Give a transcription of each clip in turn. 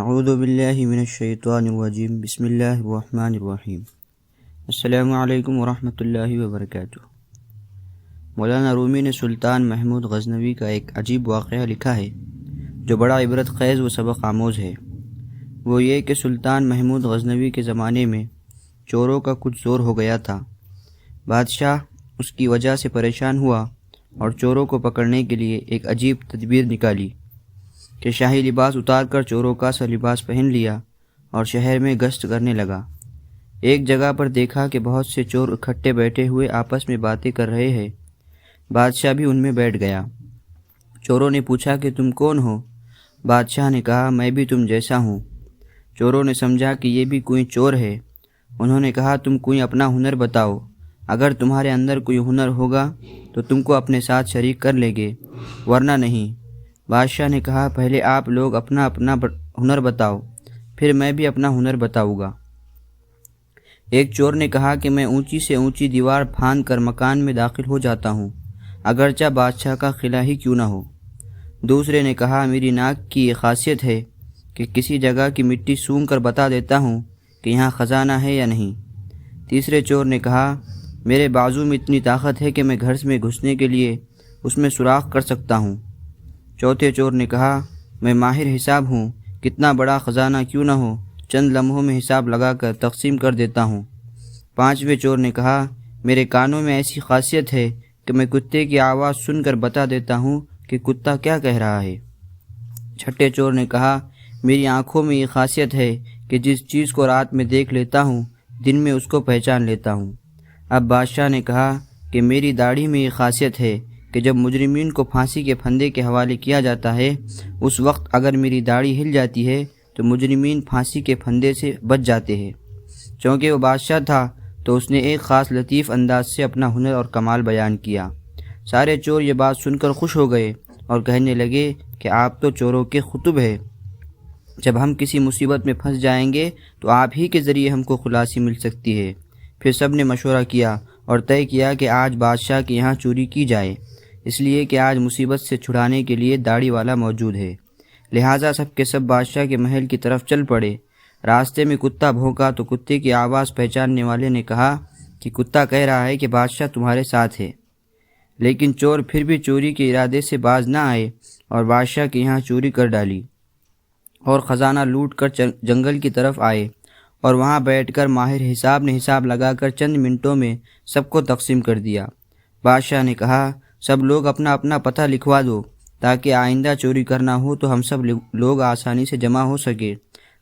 اعوذ باللہ من الشیطان الرجیم بسم اللہ الرحمن الرحیم۔ السلام علیکم ورحمۃ اللہ وبرکاتہ۔ مولانا رومی نے سلطان محمود غزنوی کا ایک عجیب واقعہ لکھا ہے جو بڑا عبرت خیز و سبق آموز ہے۔ وہ یہ کہ سلطان محمود غزنوی کے زمانے میں چوروں کا کچھ زور ہو گیا تھا۔ بادشاہ اس کی وجہ سے پریشان ہوا اور چوروں کو پکڑنے کے لیے ایک عجیب تدبیر نکالی کہ شاہی لباس اتار کر چوروں کا سا لباس پہن لیا اور شہر میں گشت کرنے لگا۔ ایک جگہ پر دیکھا کہ بہت سے چور اکٹھے بیٹھے ہوئے آپس میں باتیں کر رہے ہیں۔ بادشاہ بھی ان میں بیٹھ گیا۔ چوروں نے پوچھا کہ تم کون ہو؟ بادشاہ نے کہا میں بھی تم جیسا ہوں۔ چوروں نے سمجھا کہ یہ بھی کوئی چور ہے۔ انہوں نے کہا تم کوئی اپنا ہنر بتاؤ، اگر تمہارے اندر کوئی ہنر ہوگا تو تم کو اپنے ساتھ شریک کر لیں گے، ورنہ نہیں۔ بادشاہ نے کہا پہلے آپ لوگ اپنا ہنر بتاؤ، پھر میں بھی اپنا ہنر بتاؤں گا۔ ایک چور نے کہا کہ میں اونچی سے اونچی دیوار پھاند کر مکان میں داخل ہو جاتا ہوں، اگرچہ بادشاہ کا قلعہ ہی کیوں نہ ہو۔ دوسرے نے کہا میری ناک کی یہ خاصیت ہے کہ کسی جگہ کی مٹی سونگھ کر بتا دیتا ہوں کہ یہاں خزانہ ہے یا نہیں۔ تیسرے چور نے کہا میرے بازو میں اتنی طاقت ہے کہ میں گھر میں گھسنے کے لیے اس میں سوراخ کر سکتا ہوں۔ چوتھے چور نے کہا میں ماہر حساب ہوں، کتنا بڑا خزانہ کیوں نہ ہو چند لمحوں میں حساب لگا کر تقسیم کر دیتا ہوں۔ پانچویں چور نے کہا میرے کانوں میں ایسی خاصیت ہے کہ میں کتے کی آواز سن کر بتا دیتا ہوں کہ کتا کیا کہہ رہا ہے۔ چھٹے چور نے کہا میری آنکھوں میں یہ خاصیت ہے کہ جس چیز کو رات میں دیکھ لیتا ہوں دن میں اس کو پہچان لیتا ہوں۔ اب بادشاہ نے کہا کہ میری داڑھی میں یہ خاصیت ہے کہ جب مجرمین کو پھانسی کے پھندے کے حوالے کیا جاتا ہے اس وقت اگر میری داڑھی ہل جاتی ہے تو مجرمین پھانسی کے پھندے سے بچ جاتے ہیں۔ چونکہ وہ بادشاہ تھا تو اس نے ایک خاص لطیف انداز سے اپنا ہنر اور کمال بیان کیا۔ سارے چور یہ بات سن کر خوش ہو گئے اور کہنے لگے کہ آپ تو چوروں کے قطب ہیں، جب ہم کسی مصیبت میں پھنس جائیں گے تو آپ ہی کے ذریعے ہم کو خلاصی مل سکتی ہے۔ پھر سب نے مشورہ کیا اور طے کیا کہ آج بادشاہ کے یہاں چوری کی جائے، اس لیے کہ آج مصیبت سے چھڑانے کے لیے داڑھی والا موجود ہے۔ لہٰذا سب کے سب بادشاہ کے محل کی طرف چل پڑے۔ راستے میں کتا بھونکا تو کتے کی آواز پہچاننے والے نے کہا کہ کتا کہہ رہا ہے کہ بادشاہ تمہارے ساتھ ہے۔ لیکن چور پھر بھی چوری کے ارادے سے باز نہ آئے اور بادشاہ کے یہاں چوری کر ڈالی اور خزانہ لوٹ کر جنگل کی طرف آئے اور وہاں بیٹھ کر ماہر حساب نے حساب لگا کر چند منٹوں میں سب کو تقسیم کر دیا۔ بادشاہ نے کہا سب لوگ اپنا اپنا پتہ لکھوا دو تاکہ آئندہ چوری کرنا ہو تو ہم سب لوگ آسانی سے جمع ہو سکے۔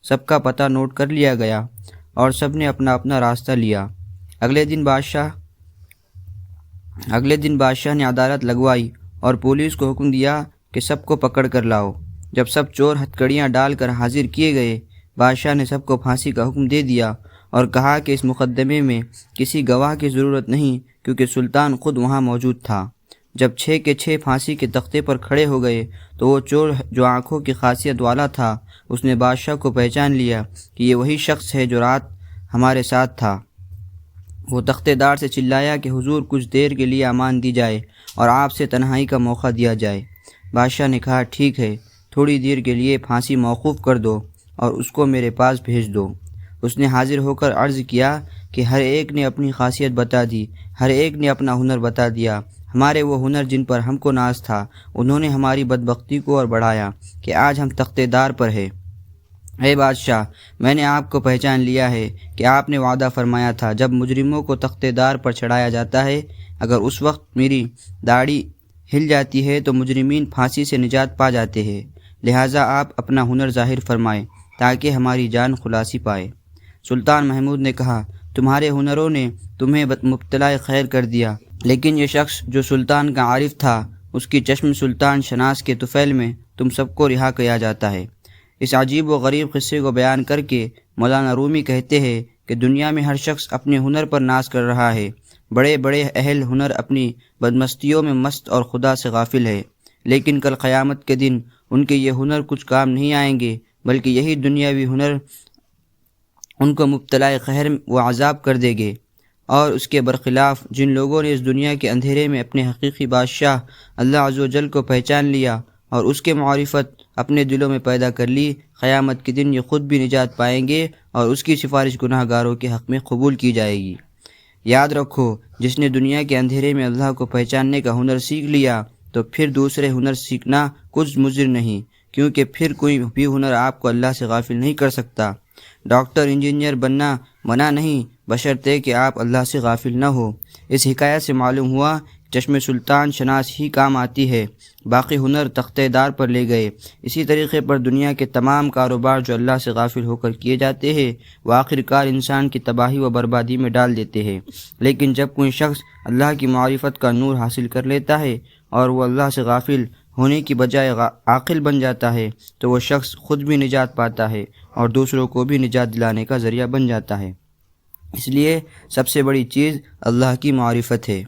سب کا پتہ نوٹ کر لیا گیا اور سب نے اپنا اپنا راستہ لیا۔ اگلے دن بادشاہ نے عدالت لگوائی اور پولیس کو حکم دیا کہ سب کو پکڑ کر لاؤ۔ جب سب چور ہتھکڑیاں ڈال کر حاضر کیے گئے، بادشاہ نے سب کو پھانسی کا حکم دے دیا اور کہا کہ اس مقدمے میں کسی گواہ کی ضرورت نہیں کیونکہ سلطان خود وہاں موجود تھا۔ جب 6 کے 6 پھانسی کے تختے پر کھڑے ہو گئے تو وہ چور جو آنکھوں کی خاصیت والا تھا اس نے بادشاہ کو پہچان لیا کہ یہ وہی شخص ہے جو رات ہمارے ساتھ تھا۔ وہ تختے دار سے چلایا کہ حضور کچھ دیر کے لیے امان دی جائے اور آپ سے تنہائی کا موقع دیا جائے۔ بادشاہ نے کہا ٹھیک ہے، تھوڑی دیر کے لیے پھانسی موقوف کر دو اور اس کو میرے پاس بھیج دو۔ اس نے حاضر ہو کر عرض کیا کہ ہر ایک نے اپنی خاصیت بتا دی، ہر ایک نے اپنا ہنر بتا دیا۔ ہمارے وہ ہنر جن پر ہم کو ناز تھا انہوں نے ہماری بدبختی کو اور بڑھایا کہ آج ہم تختے دار پر ہیں۔ اے بادشاہ، میں نے آپ کو پہچان لیا ہے کہ آپ نے وعدہ فرمایا تھا جب مجرموں کو تختے دار پر چڑھایا جاتا ہے اگر اس وقت میری داڑھی ہل جاتی ہے تو مجرمین پھانسی سے نجات پا جاتے ہیں۔ لہٰذا آپ اپنا ہنر ظاہر فرمائیں تاکہ ہماری جان خلاصی پائے۔ سلطان محمود نے کہا تمہارے ہنروں نے تمہیں مبتلا خیر کر دیا، لیکن یہ شخص جو سلطان کا عارف تھا اس کی چشم سلطان شناس کے طفیل میں تم سب کو رہا کیا جاتا ہے۔ اس عجیب و غریب قصے کو بیان کر کے مولانا رومی کہتے ہیں کہ دنیا میں ہر شخص اپنے ہنر پر ناز کر رہا ہے۔ بڑے بڑے اہل ہنر اپنی بدمستیوں میں مست اور خدا سے غافل ہے، لیکن کل قیامت کے دن ان کے یہ ہنر کچھ کام نہیں آئیں گے بلکہ یہی دنیاوی ہنر ان کو مبتلا قہر و عذاب کر دے گے۔ اور اس کے برخلاف جن لوگوں نے اس دنیا کے اندھیرے میں اپنے حقیقی بادشاہ اللہ عز و جل کو پہچان لیا اور اس کے معرفت اپنے دلوں میں پیدا کر لی، قیامت کے دن یہ خود بھی نجات پائیں گے اور اس کی سفارش گناہ گاروں کے حق میں قبول کی جائے گی۔ یاد رکھو، جس نے دنیا کے اندھیرے میں اللہ کو پہچاننے کا ہنر سیکھ لیا تو پھر دوسرے ہنر سیکھنا کچھ مضر نہیں، کیونکہ پھر کوئی بھی ہنر آپ کو اللہ سے غافل نہیں کر سکتا۔ ڈاکٹر انجینئر بننا منع نہیں، بشرطے کہ آپ اللہ سے غافل نہ ہو۔ اس حکایت سے معلوم ہوا چشم سلطان شناس ہی کام آتی ہے، باقی ہنر تختہ دار پر لے گئے۔ اسی طریقے پر دنیا کے تمام کاروبار جو اللہ سے غافل ہو کر کیے جاتے ہیں وہ آخر کار انسان کی تباہی و بربادی میں ڈال دیتے ہیں، لیکن جب کوئی شخص اللہ کی معرفت کا نور حاصل کر لیتا ہے اور وہ اللہ سے غافل ہونے کی بجائے عاقل بن جاتا ہے تو وہ شخص خود بھی نجات پاتا ہے اور دوسروں کو بھی نجات دلانے کا ذریعہ بن جاتا ہے۔ اس لیے سب سے بڑی چیز اللہ کی معرفت ہے۔